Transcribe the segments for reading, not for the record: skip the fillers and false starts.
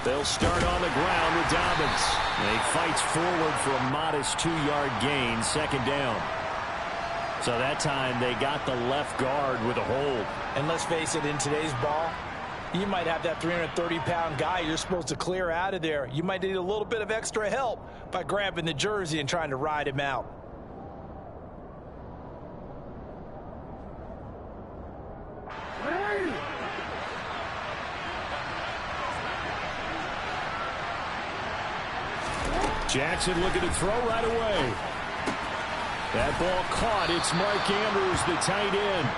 They'll start on the ground with Dobbins. He fights forward for a modest 2-yard gain, second down. So that time they got the left guard with a hold. And let's face it, in today's ball, you might have that 330-pound guy you're supposed to clear out of there. You might need a little bit of extra help by grabbing the jersey and trying to ride him out. Jackson looking to throw right away. That ball caught. It's Mark Andrews, the tight end.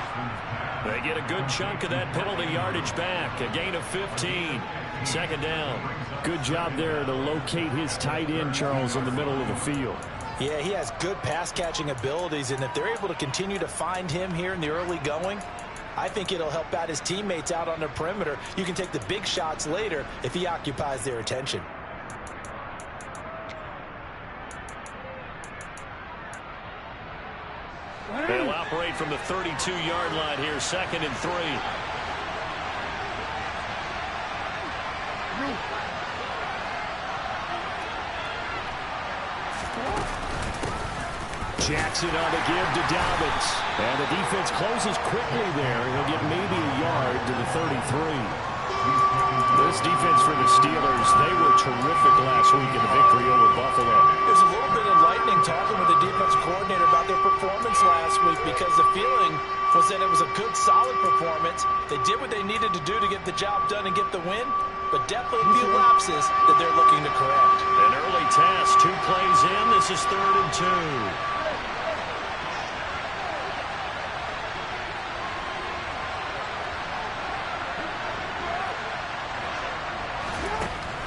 They get a good chunk of that penalty yardage back. A gain of 15. Second down. Good job there to locate his tight end, Charles, in the middle of the field. Yeah, he has good pass-catching abilities, and if they're able to continue to find him here in the early going, I think it'll help out his teammates out on the perimeter. You can take the big shots later if he occupies their attention. They'll operate from the 32-yard line here, second and 3. Jackson on the give to Dobbins. And the defense closes quickly there. He'll get maybe a yard to the 33. This defense for the Steelers, they were terrific last week in the victory over Buffalo. There's a little bit enlightening talking with the defensive coordinator about their performance last week, because the feeling was that it was a good, solid performance. They did what they needed to do to get the job done and get the win, but definitely a few lapses that they're looking to correct. An early task, 2 plays in. This is 3rd and 2.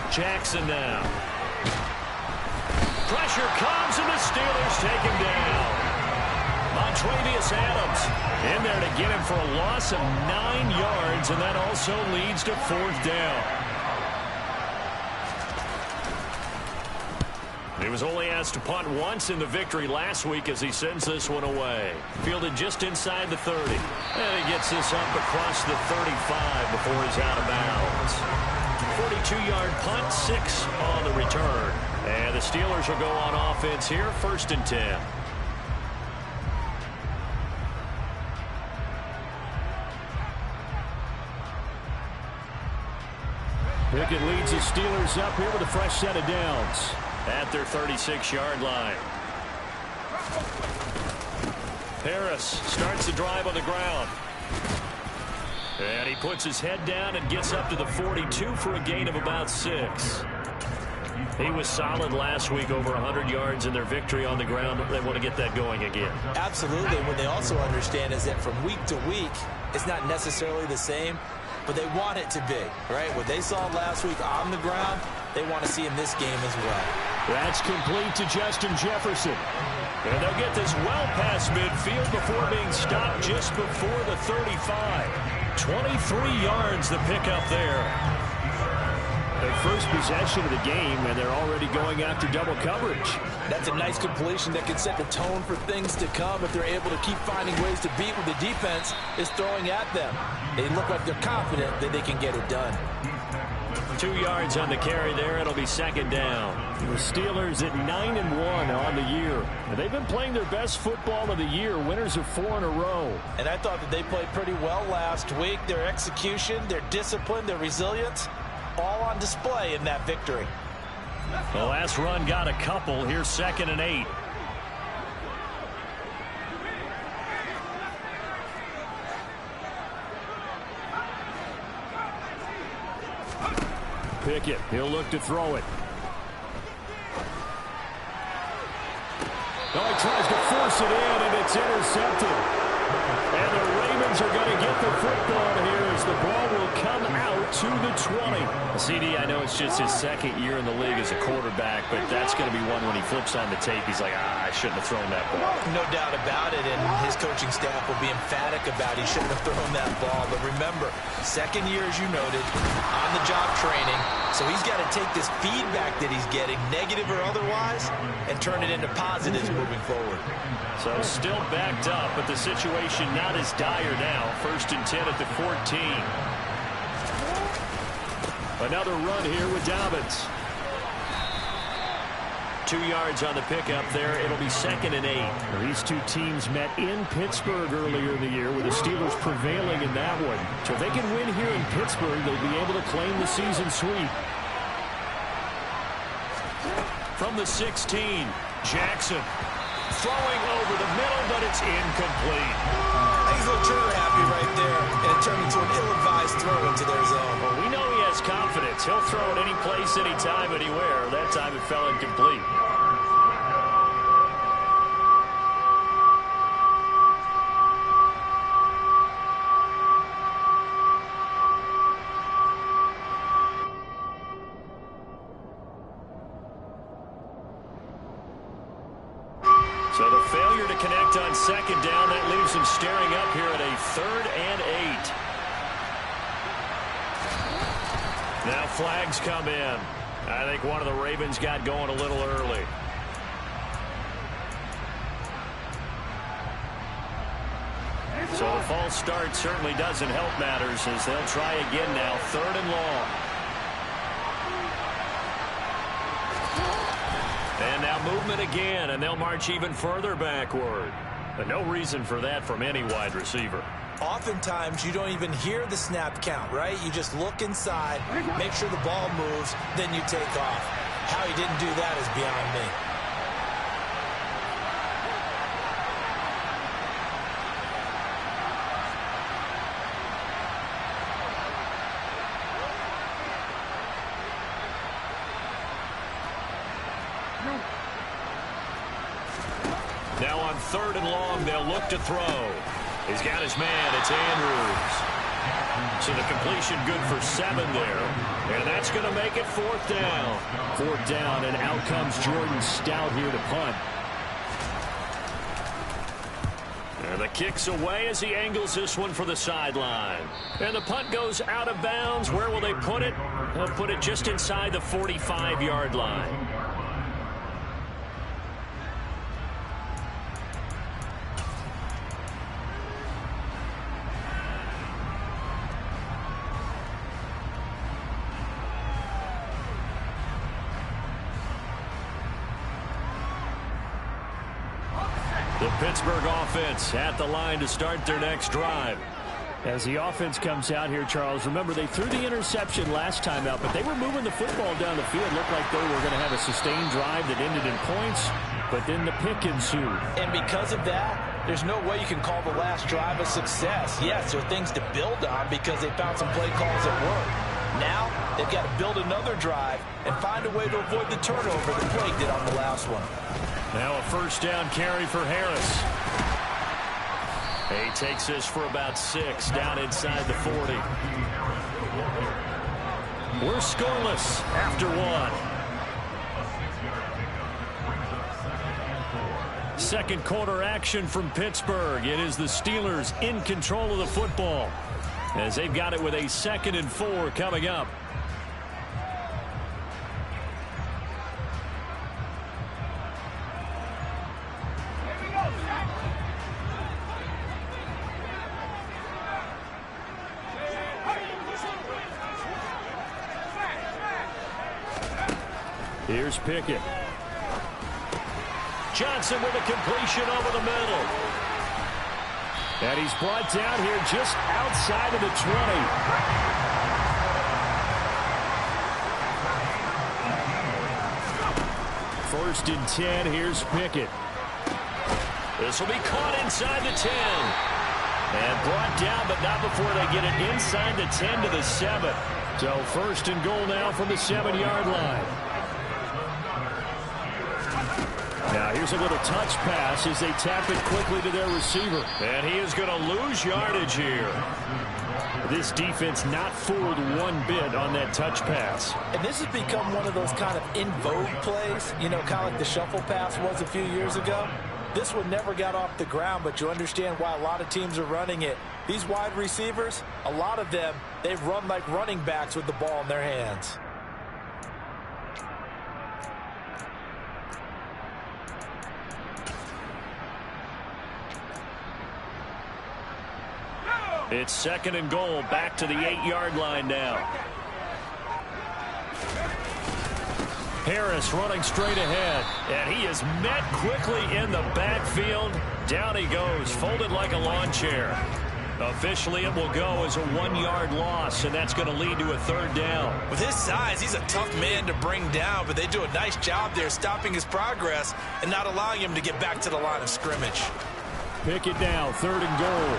Jackson now. Pressure comes, and the Steelers take him down. Montravius Adams in there to get him for a loss of 9 yards, and that also leads to 4th down. He was only asked to punt once in the victory last week as he sends this one away. Fielded just inside the 30. And he gets this up across the 35 before he's out of bounds. 42-yard punt, 6 on the return. And the Steelers will go on offense here, 1st and 10. Pickett leads the Steelers up here with a fresh set of downs at their 36-yard line. Harris starts the drive on the ground. And he puts his head down and gets up to the 42 for a gain of about 6. He was solid last week, over 100 yards in their victory on the ground. They want to get that going again. Absolutely. What they also understand is that from week to week, it's not necessarily the same, but they want it to be, right? What they saw last week on the ground, they want to see in this game as well. That's complete to Justin Jefferson. And they'll get this well past midfield before being stopped just before the 35. 23 yards the pickup there. Their first possession of the game, and they're already going after double coverage. That's a nice completion that can set the tone for things to come if they're able to keep finding ways to beat what the defense is throwing at them. They look like they're confident that they can get it done. 2 yards on the carry there. It'll be second down. The Steelers at 9-1 on the year. They've been playing their best football of the year. Winners of 4 in a row. And I thought that they played pretty well last week. Their execution, their discipline, their resilience, all on display in that victory. The last run got a couple. Here's 2nd and 8. Pickett, he'll look to throw it. Oh, he tries to force it in, and it's intercepted. And the Ravens are going to get the football here as the ball will come out to the 20. CD, I know it's just his second year in the league as a quarterback, but that's going to be one when he flips on the tape. He's like, I shouldn't have thrown that ball. No doubt about it, and his coaching staff will be emphatic about he shouldn't have thrown that ball. But remember, second year, as you noted, on-the-job training, so he's got to take this feedback that he's getting, negative or otherwise, and turn it into positives moving forward. So still backed up, but the situation not as dire now. 1st and 10 at the 14. Another run here with Dobbins. 2 yards on the pickup there. It'll be 2nd and 8. These two teams met in Pittsburgh earlier in the year, with the Steelers prevailing in that one. So if they can win here in Pittsburgh, they'll be able to claim the season sweep. From the 16, Jackson throwing over the middle, but it's incomplete. He's a little trigger happy right there, and it turned into an ill-advised throw into their zone. Well, we know he has confidence. He'll throw it any place, anytime, anywhere. That time it fell incomplete. So the failure to connect on 2nd down, that leaves him staring up here at a 3rd and 8. Now flags come in. I think one of the Ravens got going a little early. So the false start certainly doesn't help matters, as they'll try again now. 3rd and long. And now movement again, and they'll march even further backward. But no reason for that from any wide receiver. Oftentimes, you don't even hear the snap count, right? You just look inside, make sure the ball moves, then you take off. How he didn't do that is beyond me. Now on 3rd and long, they'll look to throw. He's got his man. It's Andrews. So the completion good for 7 there. And that's going to make it 4th down. 4th down, and out comes Jordan Stout here to punt. And the kick's away as he angles this one for the sideline. And the punt goes out of bounds. Where will they put it? They'll put it just inside the 45-yard line. The Pittsburgh offense at the line to start their next drive. As the offense comes out here, Charles, remember they threw the interception last time out, but they were moving the football down the field. Looked like they were going to have a sustained drive that ended in points, but then the pick ensued. And because of that, there's no way you can call the last drive a success. Yes, there are things to build on because they found some play calls that work. Now, they've got to build another drive and find a way to avoid the turnover that plagued it on the last one. Now a 1st down carry for Harris. He takes this for about 6 down inside the 40. We're scoreless after 1. Second quarter action from Pittsburgh. It is the Steelers in control of the football as they've got it with a 2nd and 4 coming up. Here's Pickett. Johnson with a completion over the middle. And he's brought down here just outside of the 20. 1st and 10. Here's Pickett. This will be caught inside the 10. And brought down, but not before they get it inside the 10 to the 7. So 1st and goal now from the 7-yard line. Now here's a little touch pass as they tap it quickly to their receiver. And he is going to lose yardage here. This defense not fooled one bit on that touch pass. And this has become one of those kind of in vogue plays, you know, kind of like the shuffle pass was a few years ago. This one never got off the ground, but you understand why a lot of teams are running it. These wide receivers, a lot of them, they've run like running backs with the ball in their hands. It's 2nd and goal, back to the 8-yard line now. Harris running straight ahead, and he is met quickly in the backfield. Down he goes, folded like a lawn chair. Officially, it will go as a 1-yard loss, and that's going to lead to a 3rd down. With his size, he's a tough man to bring down, but they do a nice job there stopping his progress and not allowing him to get back to the line of scrimmage. Pick it down, 3rd and goal.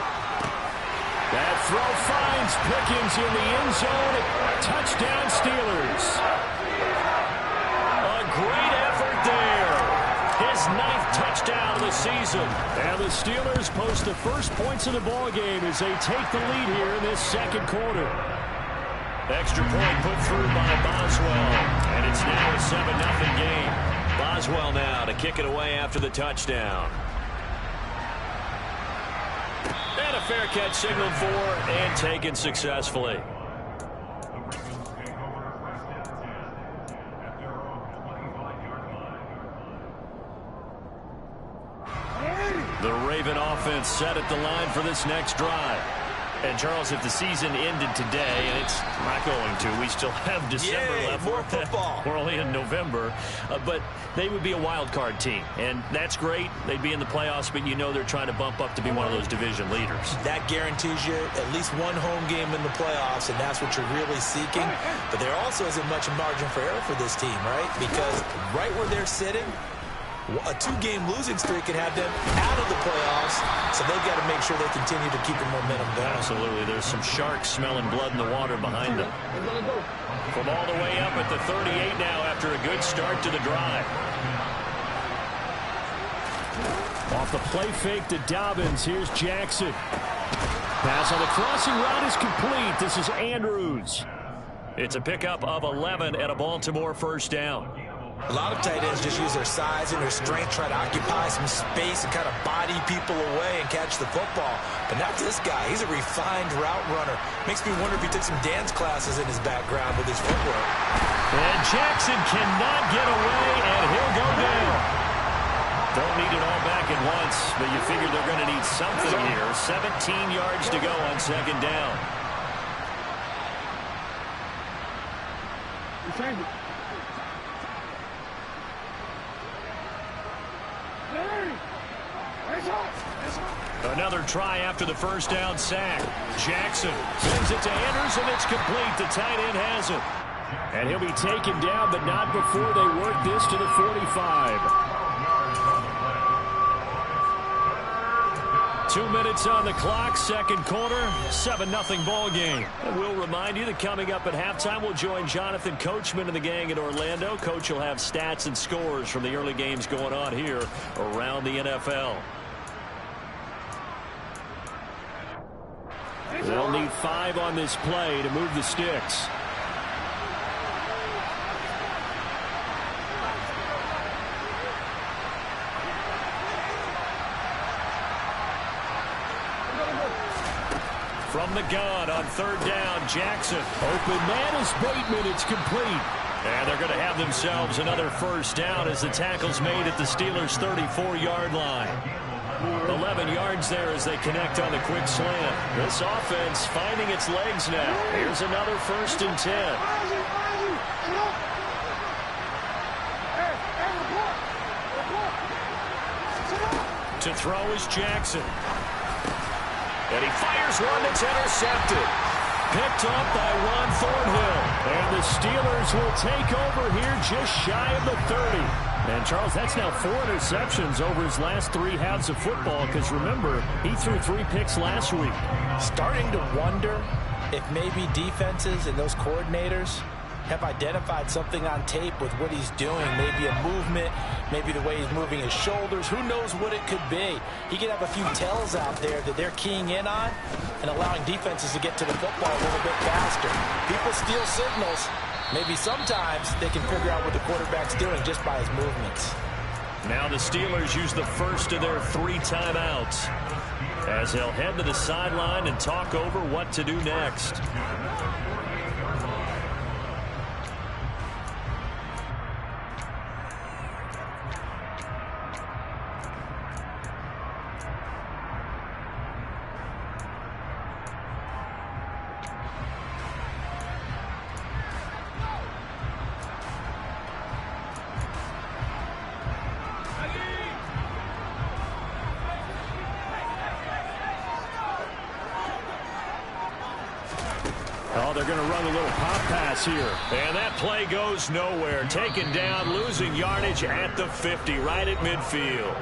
That throw finds Pickens in the end zone. Touchdown, Steelers. A great effort there. His 9th touchdown of the season. And the Steelers post the first points of the ball game as they take the lead here in this 2nd quarter. Extra point put through by Boswell. And it's now a 7-0 game. Boswell now to kick it away after the touchdown. And a fair catch signaled for and taken successfully. The Raven offense set at the line for this next drive. And, Charles, if the season ended today, and it's not going to, we still have December left. More football. We're only in November. But they would be a wild card team. And that's great. They'd be in the playoffs, but you know they're trying to bump up to be one of those division leaders. That guarantees you at least one home game in the playoffs, and that's what you're really seeking. But there also isn't much margin for error for this team, right? Because right where they're sitting, a 2-game losing streak could have them out of the playoffs, so they've got to make sure they continue to keep the momentum going. Absolutely. There's some sharks smelling blood in the water behind them. From all the way up at the 38 now after a good start to the drive. Off the play fake to Dobbins. Here's Jackson. Pass on the crossing route is complete. This is Andrews. It's a pickup of 11 and a Baltimore 1st down. A lot of tight ends just use their size and their strength, try to occupy some space and kind of body people away and catch the football. But not this guy. He's a refined route runner. Makes me wonder if he took some dance classes in his background with his footwork. And Jackson cannot get away, and he'll go down. Don't need it all back at once, but you figure they're going to need something here. 17 yards to go on 2nd down. Another try after the 1st down sack. Jackson sends it to Andrews, and it's complete. The tight end has it. And he'll be taken down, but not before they work this to the 45. 2 minutes on the clock, 2nd quarter, 7-0 ball game. And we'll remind you that coming up at halftime, we'll join Jonathan Coachman and the gang in Orlando. Coach will have stats and scores from the early games going on here around the NFL. They'll need 5 on this play to move the sticks. From the gun on 3rd down, Jackson. Open man is Bateman. It's complete. And they're going to have themselves another 1st down as the tackle's made at the Steelers' 34-yard line. 11 yards there as they connect on the quick slant. This offense finding its legs now. Here's another 1st and 10. To throw is Jackson. And he fires one that's intercepted. Picked up by Ron Thornhill. And the Steelers will take over here just shy of the 30. And, Charles, that's now 4 interceptions over his last 3 halves of football because, remember, he threw 3 picks last week. Starting to wonder if maybe defenses and those coordinators have identified something on tape with what he's doing. Maybe a movement, maybe the way he's moving his shoulders. Who knows what it could be? He could have a few tells out there that they're keying in on and allowing defenses to get to the football a little bit faster. People steal signals. Maybe sometimes they can figure out what the quarterback's doing just by his movements. Now the Steelers use the first of their 3 timeouts as they'll head to the sideline and talk over what to do next. Oh, they're going to run a little pop pass here. And that play goes nowhere. Taken down, losing yardage at the 50, right at midfield.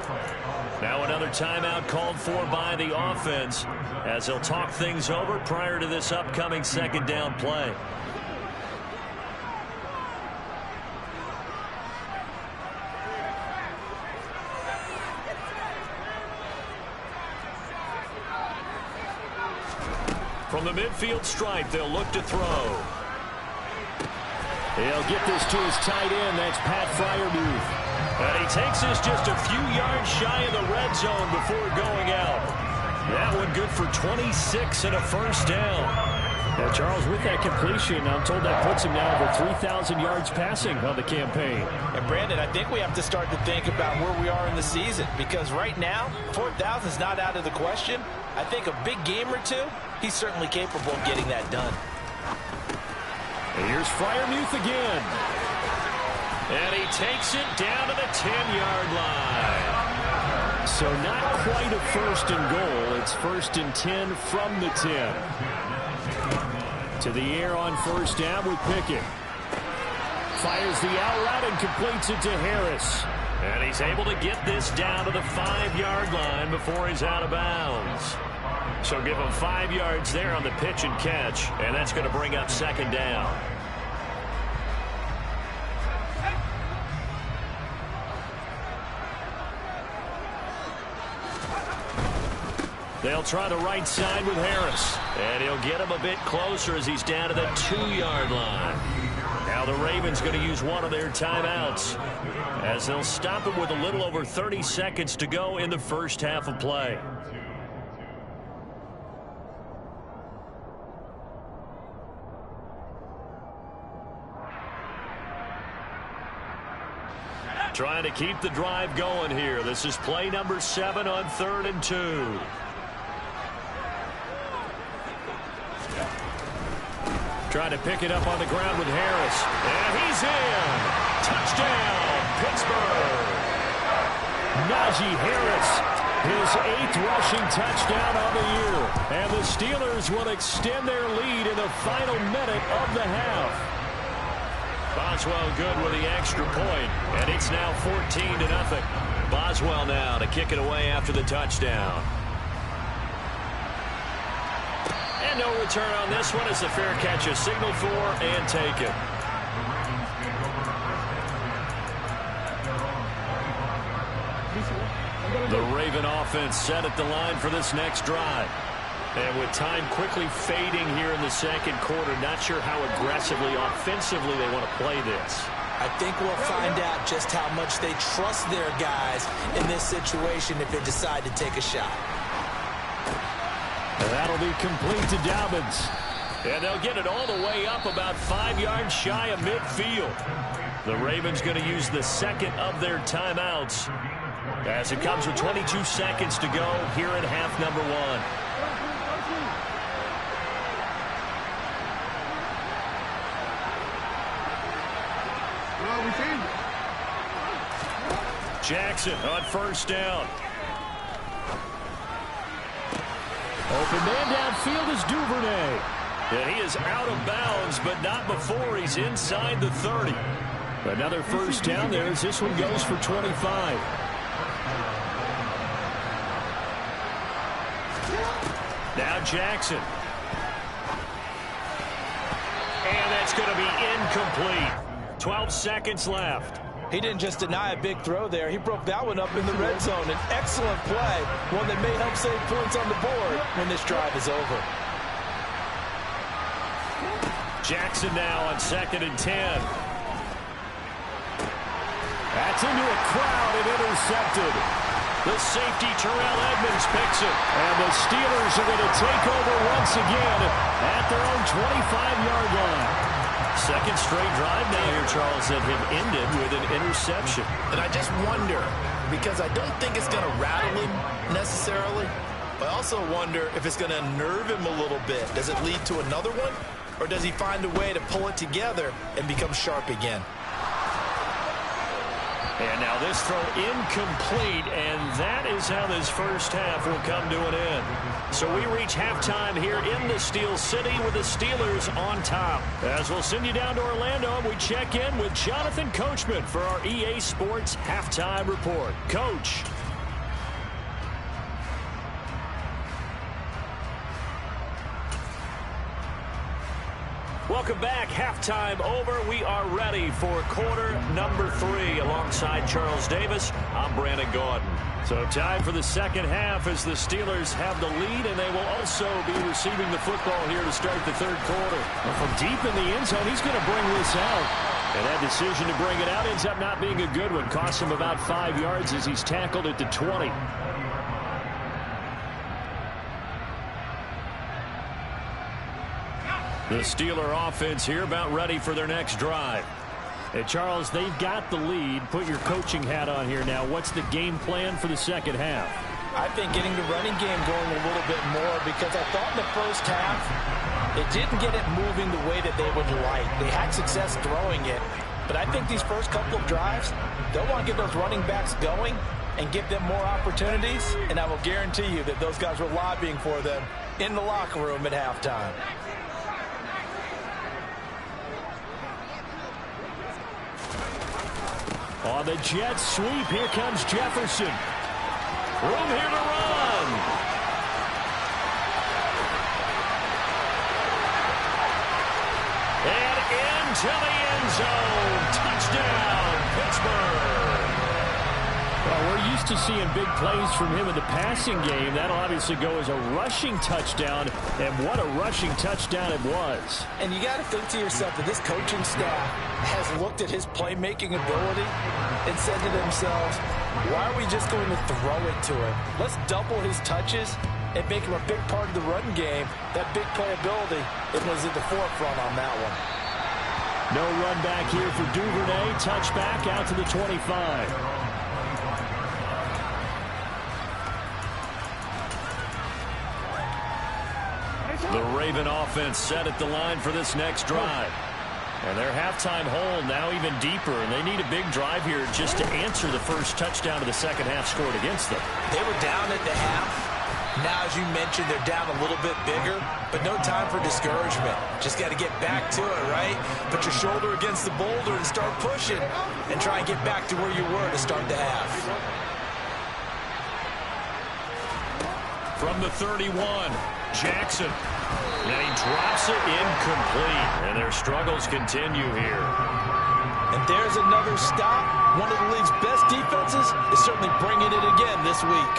Now another timeout called for by the offense as they'll talk things over prior to this upcoming second down play. From the midfield stripe, they'll look to throw. He'll get this to his tight end. That's Pat Freiermuth. And he takes this just a few yards shy of the red zone before going out. That one good for 26 and a first down. Now, Charles, with that completion, I'm told that puts him now over 3,000 yards passing on the campaign. And, Brandon, I think we have to start to think about where we are in the season because right now, 4,000 is not out of the question. I think a big game or two, he's certainly capable of getting that done. And here's Freiermuth again. And he takes it down to the 10-yard line. So not quite a first and goal. It's first and 10 from the 10. To the air on first down with Pickett. Fires the out route and completes it to Harris. And he's able to get this down to the 5-yard line before he's out of bounds. So give him 5 yards there on the pitch and catch, and that's going to bring up second down. They'll try the right side with Harris, and he'll get him a bit closer as he's down to the 2-yard line. Now the Ravens going to use one of their timeouts as they'll stop it with a little over 30 seconds to go in the first half of play. Trying to keep the drive going here. This is play number 7 on 3rd and 2. Trying to pick it up on the ground with Harris. And he's in. Touchdown, Pittsburgh. Najee Harris, his 8th rushing touchdown on the year. And the Steelers will extend their lead in the final minute of the half. Boswell good with the extra point, and it's now 14-0. Boswell now to kick it away after the touchdown. And no return on this one as the fair catch is signaled for and taken. The Raven offense set at the line for this next drive. And with time quickly fading here in the second quarter, not sure how aggressively, offensively they want to play this. I think we'll find out just how much they trust their guys in this situation if they decide to take a shot. And that'll be complete to Dobbins. And they'll get it all the way up about 5 yards shy of midfield. The Ravens going to use the second of their timeouts as it comes with 22 seconds to go here in half number 1. Jackson on first down. Open man downfield is Duvernay. And he is out of bounds, but not before he's inside the 30. Another first down there as this one goes for 25. Now Jackson. And that's going to be incomplete. 12 seconds left. He didn't just deny a big throw there. He broke that one up in the red zone. An excellent play, one that may help save points on the board when this drive is over. Jackson now on 2nd and 10. That's into a crowd and intercepted. The safety, Terrell Edmonds, picks it. And the Steelers are going to take over once again at their own 25-yard line. Second straight drive now here, Charles, that have ended with an interception. And I just wonder, because I don't think it's going to rattle him necessarily, but I also wonder if it's going to unnerve him a little bit. Does it lead to another one? Or does he find a way to pull it together and become sharp again? And now this throw incomplete, and that is how this first half will come to an end. So we reach halftime here in the Steel City with the Steelers on top. As we'll send you down to Orlando, and we check in with Jonathan Coachman for our EA Sports Halftime Report. Coach. Welcome back. Halftime over. We are ready for quarter number 3. Alongside Charles Davis, I'm Brandon Gaudin. So time for the second half as the Steelers have the lead, and they will also be receiving the football here to start the third quarter. Well, from deep in the end zone, he's going to bring this out. And that decision to bring it out ends up not being a good one. Costs him about 5 yards as he's tackled at the 20. The Steeler offense here about ready for their next drive. Hey, Charles, they've got the lead. Put your coaching hat on here now. What's the game plan for the second half? I think getting the running game going a little bit more, because I thought in the first half they didn't get it moving the way that they would like. They had success throwing it, but I think these first couple of drives, they'll want to get those running backs going and give them more opportunities, and I will guarantee you that those guys were lobbying for them in the locker room at halftime. On the jet sweep, here comes Jefferson. Room here to run. And into the end zone. Touchdown, Pittsburgh. Well, we're used to seeing big plays from him in the passing game. That'll obviously go as a rushing touchdown, and what a rushing touchdown it was. And you got to think to yourself that this coaching staff has looked at his playmaking ability and said to themselves, why are we just going to throw it to him? Let's double his touches and make him a big part of the run game. That big playability, it was at the forefront on that one. No run back here for Duvernay. Touchback out to the 25. The Raven offense set at the line for this next drive. And their halftime hole now even deeper, and they need a big drive here just to answer the first touchdown of the second half scored against them. They were down at the half. Now, as you mentioned, they're down a little bit bigger, but no time for discouragement. Just got to get back to it, right? Put your shoulder against the boulder and start pushing, and try and get back to where you were to start the half. From the 31, Jackson. And he drops it incomplete. And their struggles continue here. And there's another stop. One of the league's best defenses is certainly bringing it again this week.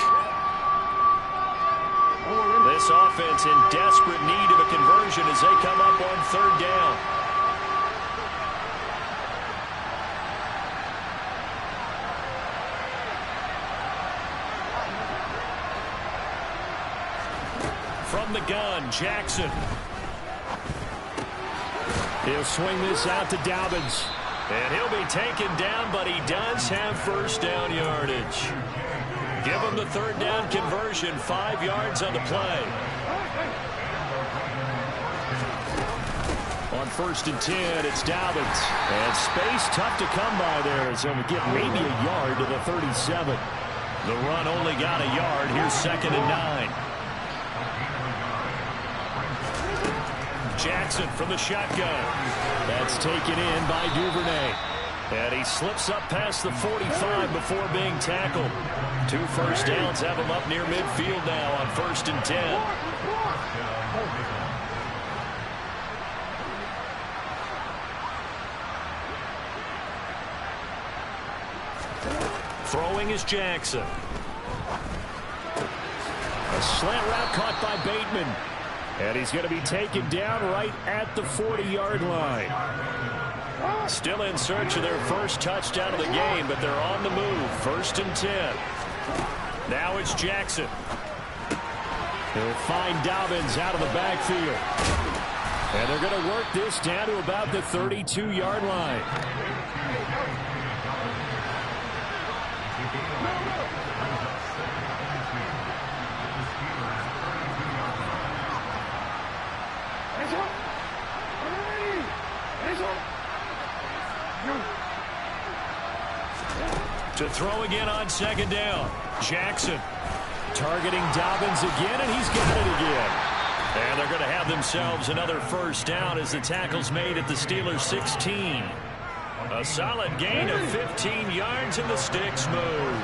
This offense in desperate need of a conversion as they come up on third down. From the gun, Jackson. He'll swing this out to Dobbins. And he'll be taken down, but he does have first down yardage. Give him the third down conversion, 5 yards on the play. On 1st and 10, it's Dobbins. And space tough to come by there, as he'll get maybe a yard to the 37. The run only got a yard. Here's 2nd and 9. Jackson from the shotgun. That's taken in by Duvernay. And he slips up past the 45 before being tackled. 2 first downs have him up near midfield now on 1st and 10. Throwing is Jackson. A slant route caught by Bateman. And he's going to be taken down right at the 40-yard line. Still in search of their first touchdown of the game, but they're on the move. 1st and 10. Now it's Jackson. He'll find Dobbins out of the backfield. And they're going to work this down to about the 32-yard line. To throw again on 2nd down. Jackson targeting Dobbins again, and he's got it again. And they're going to have themselves another 1st down as the tackle's made at the Steelers' 16. A solid gain of 15 yards, and the sticks move.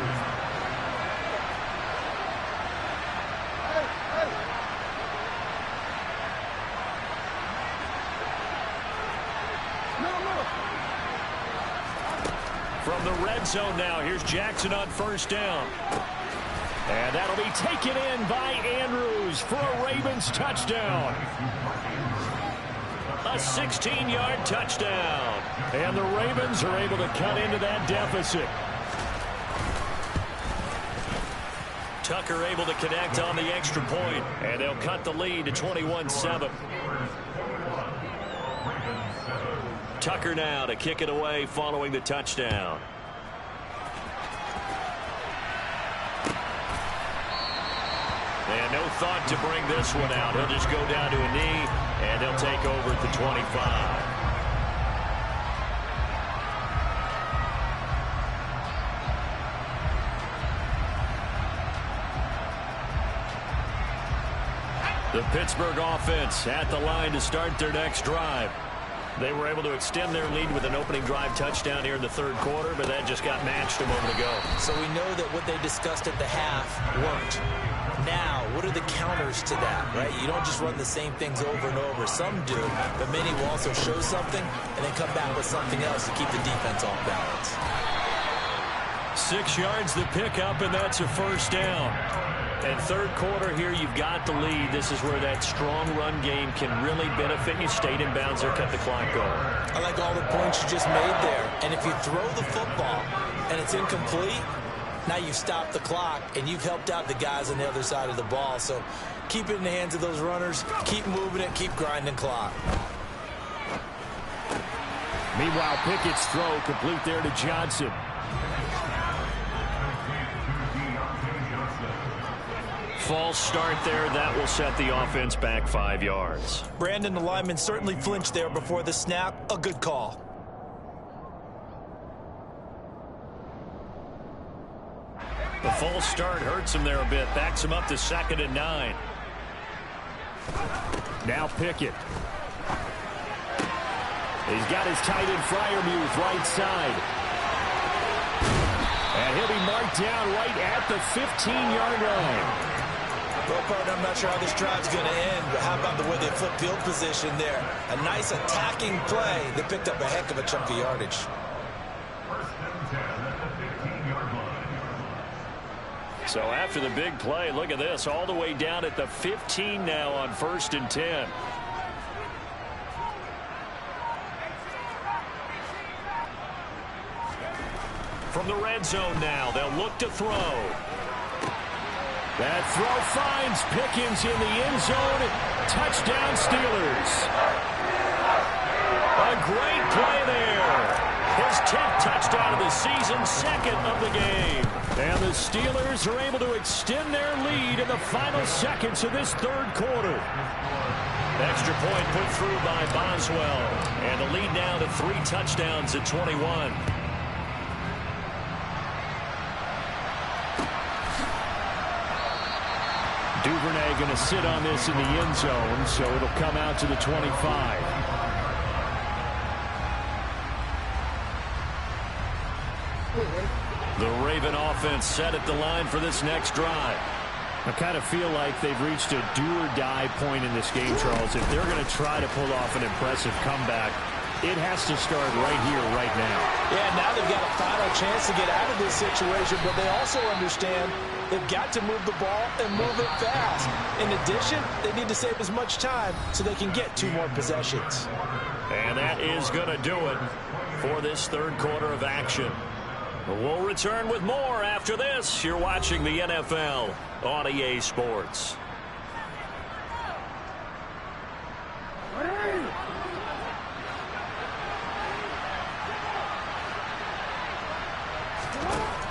From the red zone now, here's Jackson on 1st down. And that'll be taken in by Andrews for a Ravens touchdown. A 16-yard touchdown. And the Ravens are able to cut into that deficit. Tucker able to connect on the extra point, and they'll cut the lead to 21-7. Tucker now to kick it away following the touchdown. And no thought to bring this one out. He'll just go down to a knee, and they'll take over at the 25. The Pittsburgh offense at the line to start their next drive. They were able to extend their lead with an opening drive touchdown here in the 3rd quarter, but that just got matched a moment ago. So we know that what they discussed at the half worked. Now, what are the counters to that, right? You don't just run the same things over and over. Some do, but many will also show something and then come back with something else to keep the defense off balance. 6 yards the pickup, and that's a 1st down. And 3rd quarter here, you've got the lead. This is where that strong run game can really benefit you. Stayed in bounds there, cut the clock going. I like all the points you just made there. And if you throw the football and it's incomplete, now you've stopped the clock and you've helped out the guys on the other side of the ball. So keep it in the hands of those runners. Keep moving it. Keep grinding clock. Meanwhile, Pickett's throw complete there to Johnson. False start there. That will set the offense back 5 yards. Brandon, the lineman certainly flinched there before the snap. A good call. The false start hurts him there a bit. Backs him up to 2nd and 9. Now Pickett. He's got his tight end Freiermuth right side. And he'll be marked down right at the 15-yard line. Well, partner, I'm not sure how this drive's going to end, but how about the way they flip field position there? A nice attacking play. They picked up a heck of a chunk of yardage. So after the big play, look at this, all the way down at the 15 now on 1st and 10. From the red zone now, they'll look to throw. That throw finds Pickens in the end zone. Touchdown, Steelers. A great play there. His 10th touchdown of the season, 2nd of the game. And the Steelers are able to extend their lead in the final seconds of this 3rd quarter. Extra point put through by Boswell. And the lead now to 3 touchdowns at 21. Duvernay going to sit on this in the end zone, so it'll come out to the 25. The Raven offense set at the line for this next drive. I kind of feel like they've reached a do-or-die point in this game, Charles. If they're going to try to pull off an impressive comeback, It has to start right here, right now. Yeah, now they've got a final chance to get out of this situation, but they also understand they've got to move the ball and move it fast. In addition, they need to save as much time so they can get 2 more possessions. And that is going to do it for this third quarter of action. We'll return with more after this. You're watching the NFL on EA Sports.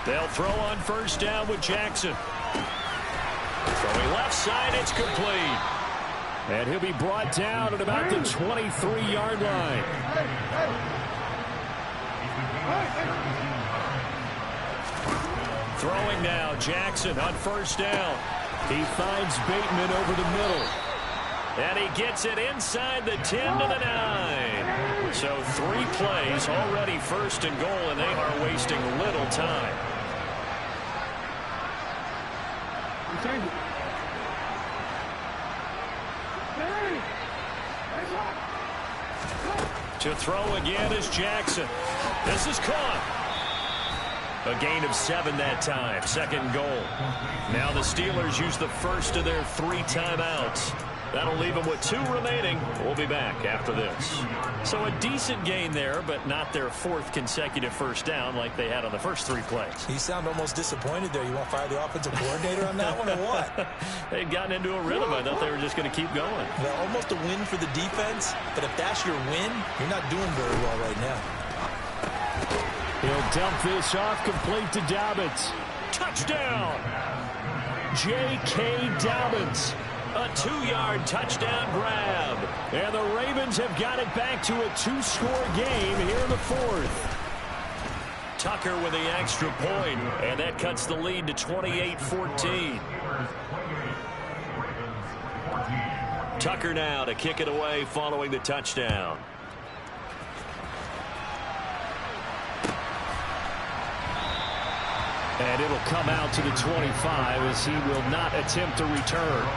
They'll throw on first down with Jackson. Throwing left side, it's complete. And he'll be brought down at about the 23-yard line. Throwing now, Jackson on first down. He finds Bateman over the middle. And he gets it inside the 10 to the 9. So 3 plays already first and goal, and they are wasting little time. To throw again is Jackson. This is caught. A gain of 7 that time. Second goal. Now the Steelers use the first of their 3 timeouts. That'll leave them with 2 remaining. We'll be back after this. So a decent gain there, but not their 4th consecutive first down like they had on the first 3 plays. You sound almost disappointed there. You want to fire the offensive coordinator on that one or what? They'd gotten into a rhythm. I thought they were just going to keep going. Well, almost a win for the defense, but if that's your win, you're not doing very well right now. He'll dump this off, complete to Dobbins. Touchdown! J.K. Dobbins. A 2-yard touchdown grab. And the Ravens have got it back to a 2-score game here in the 4th. Tucker with the extra point, and that cuts the lead to 28-14. Tucker now to kick it away following the touchdown. And it'll come out to the 25 as he will not attempt to return.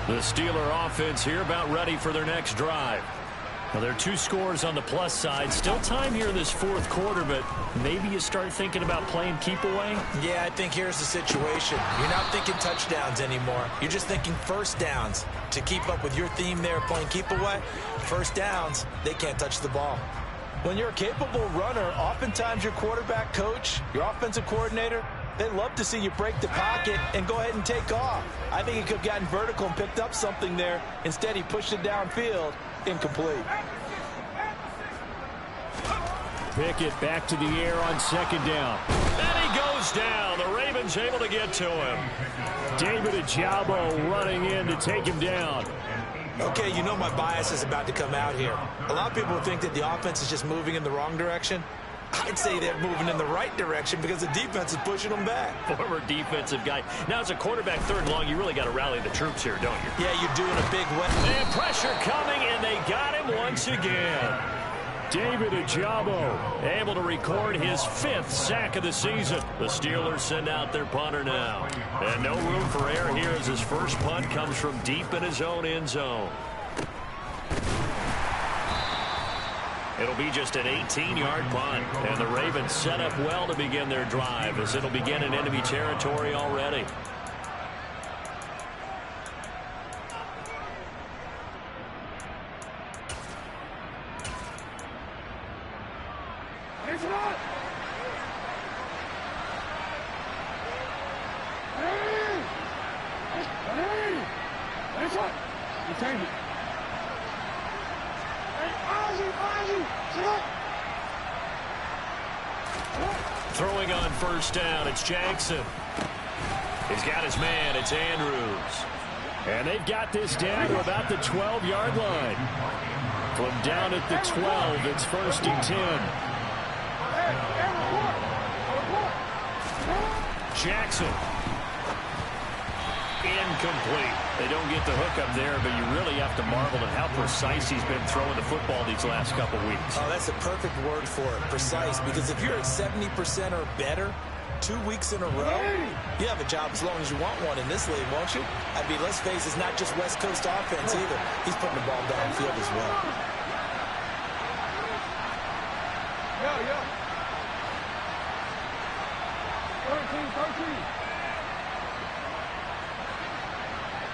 The Steeler offense here about ready for their next drive. Now, there are 2 scores on the plus side. Still time here in this 4th quarter, but maybe you start thinking about playing keep away? Yeah, I think here's the situation. You're not thinking touchdowns anymore. You're just thinking first downs. To keep up with your theme there, playing keep away, first downs, they can't touch the ball. When you're a capable runner, oftentimes your quarterback coach, your offensive coordinator, they love to see you break the pocket and go ahead and take off. I think he could have gotten vertical and picked up something there. Instead, he pushed it downfield. Incomplete. Pickett back to the air on second down. And he goes down. The Ravens able to get to him. David Ojabo running in to take him down. Okay, you know my bias is about to come out here. A lot of people think that the offense is just moving in the wrong direction. I'd say they're moving in the right direction because the defense is pushing them back. Former defensive guy. Now, as a quarterback third and long, you really got to rally the troops here, don't you? Yeah, you're doing a big wet. And pressure coming, and they got him once again. David Ojabo able to record his 5th sack of the season. The Steelers send out their punter now. And no room for error here as his first punt comes from deep in his own end zone. It'll be just an 18-yard punt, and the Ravens set up well to begin their drive as it'll begin in enemy territory already. Throwing on first down, it's Jackson. He's got his man, it's Andrews. And they've got this down to about the 12-yard line. From down at the 12, it's 1st and 10. Jackson. incomplete. They don't get the hook up there, but you really have to marvel at how precise he's been throwing the football these last couple weeks. Oh, that's a perfect word for it, precise, because if you're at 70% or better 2 weeks in a row, you have a job as long as you want one in this league, won't you? I mean, let's face it, it's not just West Coast offense either. He's putting the ball downfield as well. Yeah. 13.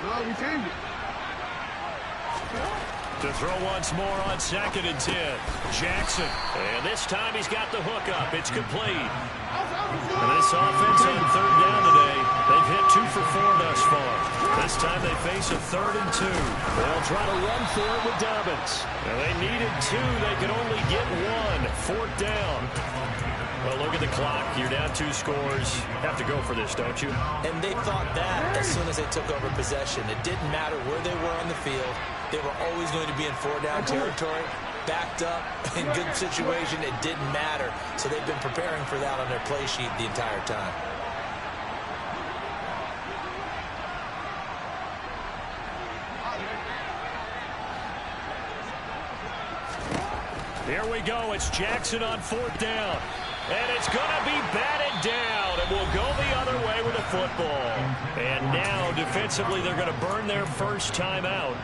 No, we changed it. To throw once more on 2nd and 10. Jackson. And this time he's got the hook up. It's complete. And this offense on 3rd down today, they've hit 2 for 4 thus far. This time they face a 3rd and 2. They'll try to run for it with Dobbins. And they needed 2. They could only get 1. 4th down. Well, look at the clock. You're down 2 scores. Have to go for this, don't you? And they thought that as soon as they took over possession. It didn't matter where they were on the field. They were always going to be in 4-down territory, backed up, in good situation. It didn't matter. So they've been preparing for that on their play sheet the entire time. Here we go. It's Jackson on 4th down. And it's going to be batted down. And we'll go the other way with the football. And now, defensively, they're going to burn their first time out.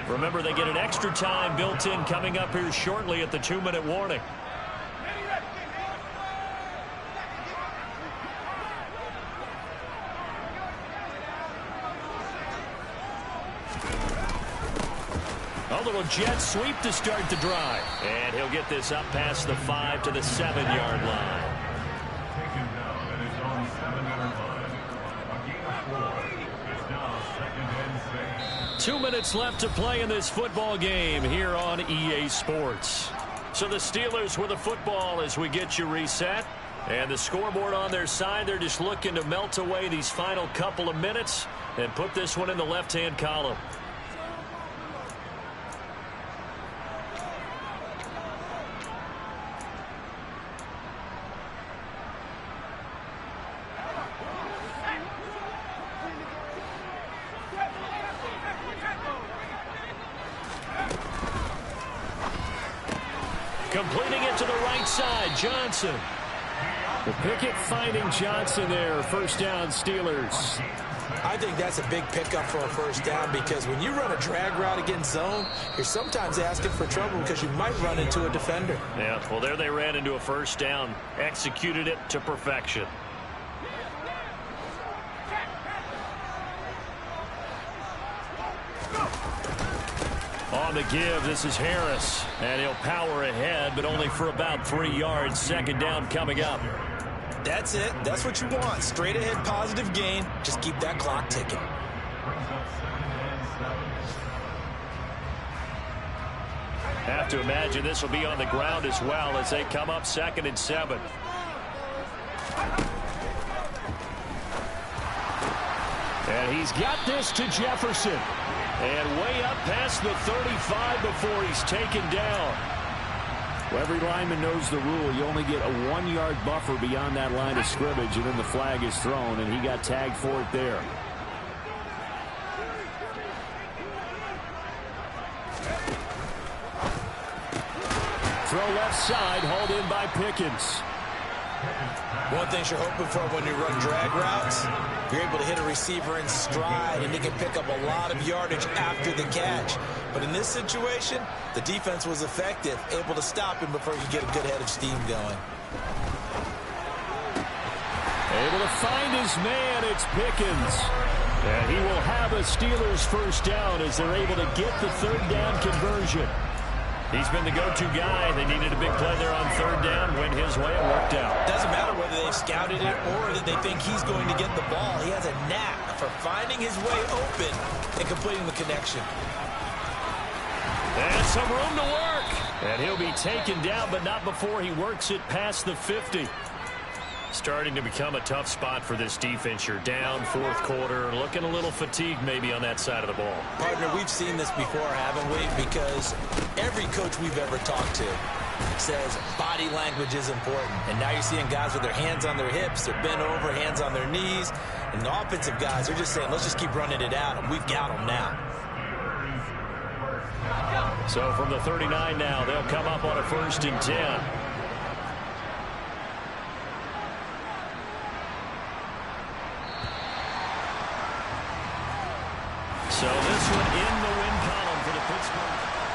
Remember, they get an extra time built in coming up here shortly at the 2-minute warning. A little jet sweep to start the drive. And he'll get this up past the 5 to the 7-yard line. 2 minutes left to play in this football game here on EA Sports. So the Steelers with the football as we get you reset. And the scoreboard on their side, they're just looking to melt away these final couple of minutes and put this one in the left-hand column. Completing it to the right side, Johnson. The Pickett finding Johnson there. First down, Steelers. I think that's a big pickup for a first down because when you run a drag route against zone, you're sometimes asking for trouble because you might run into a defender. Yeah, well, there they ran into a first down. Executed it to perfection. On the give, this is Harris. And he'll power ahead, but only for about 3 yards. Second down coming up. That's it. That's what you want. Straight ahead positive gain. Just keep that clock ticking. Have to imagine this will be on the ground as well as they come up 2nd and 7. And he's got this to Jefferson. And way up past the 35 before he's taken down. Well, every lineman knows the rule. You only get a 1-yard buffer beyond that line of scrimmage, and then the flag is thrown, and he got tagged for it there. Throw left side, hauled in by Pickens. One thing you're hoping for when you run drag routes, you're able to hit a receiver in stride, and he can pick up a lot of yardage after the catch. But in this situation, the defense was effective, able to stop him before he could get a good head of steam going. Able to find his man, it's Pickens. And he will have a Steelers first down as they're able to get the 3rd down conversion. He's been the go-to guy. They needed a big play there on 3rd down. Went his way. It worked out. Doesn't matter whether they've scouted it or that they think he's going to get the ball. He has a knack for finding his way open and completing the connection. And some room to work. And he'll be taken down, but not before he works it past the 50. Starting to become a tough spot for this defense. You're down 4th quarter, looking a little fatigued maybe on that side of the ball. Partner, we've seen this before, haven't we? Because every coach we've ever talked to, says body language is important. And now you're seeing guys with their hands on their hips, they're bent over, hands on their knees. And the offensive guys, they're just saying, let's just keep running it out, and we've got them now. So from the 39 now, they'll come up on a 1st and 10. So this one in the win column for the Pittsburgh.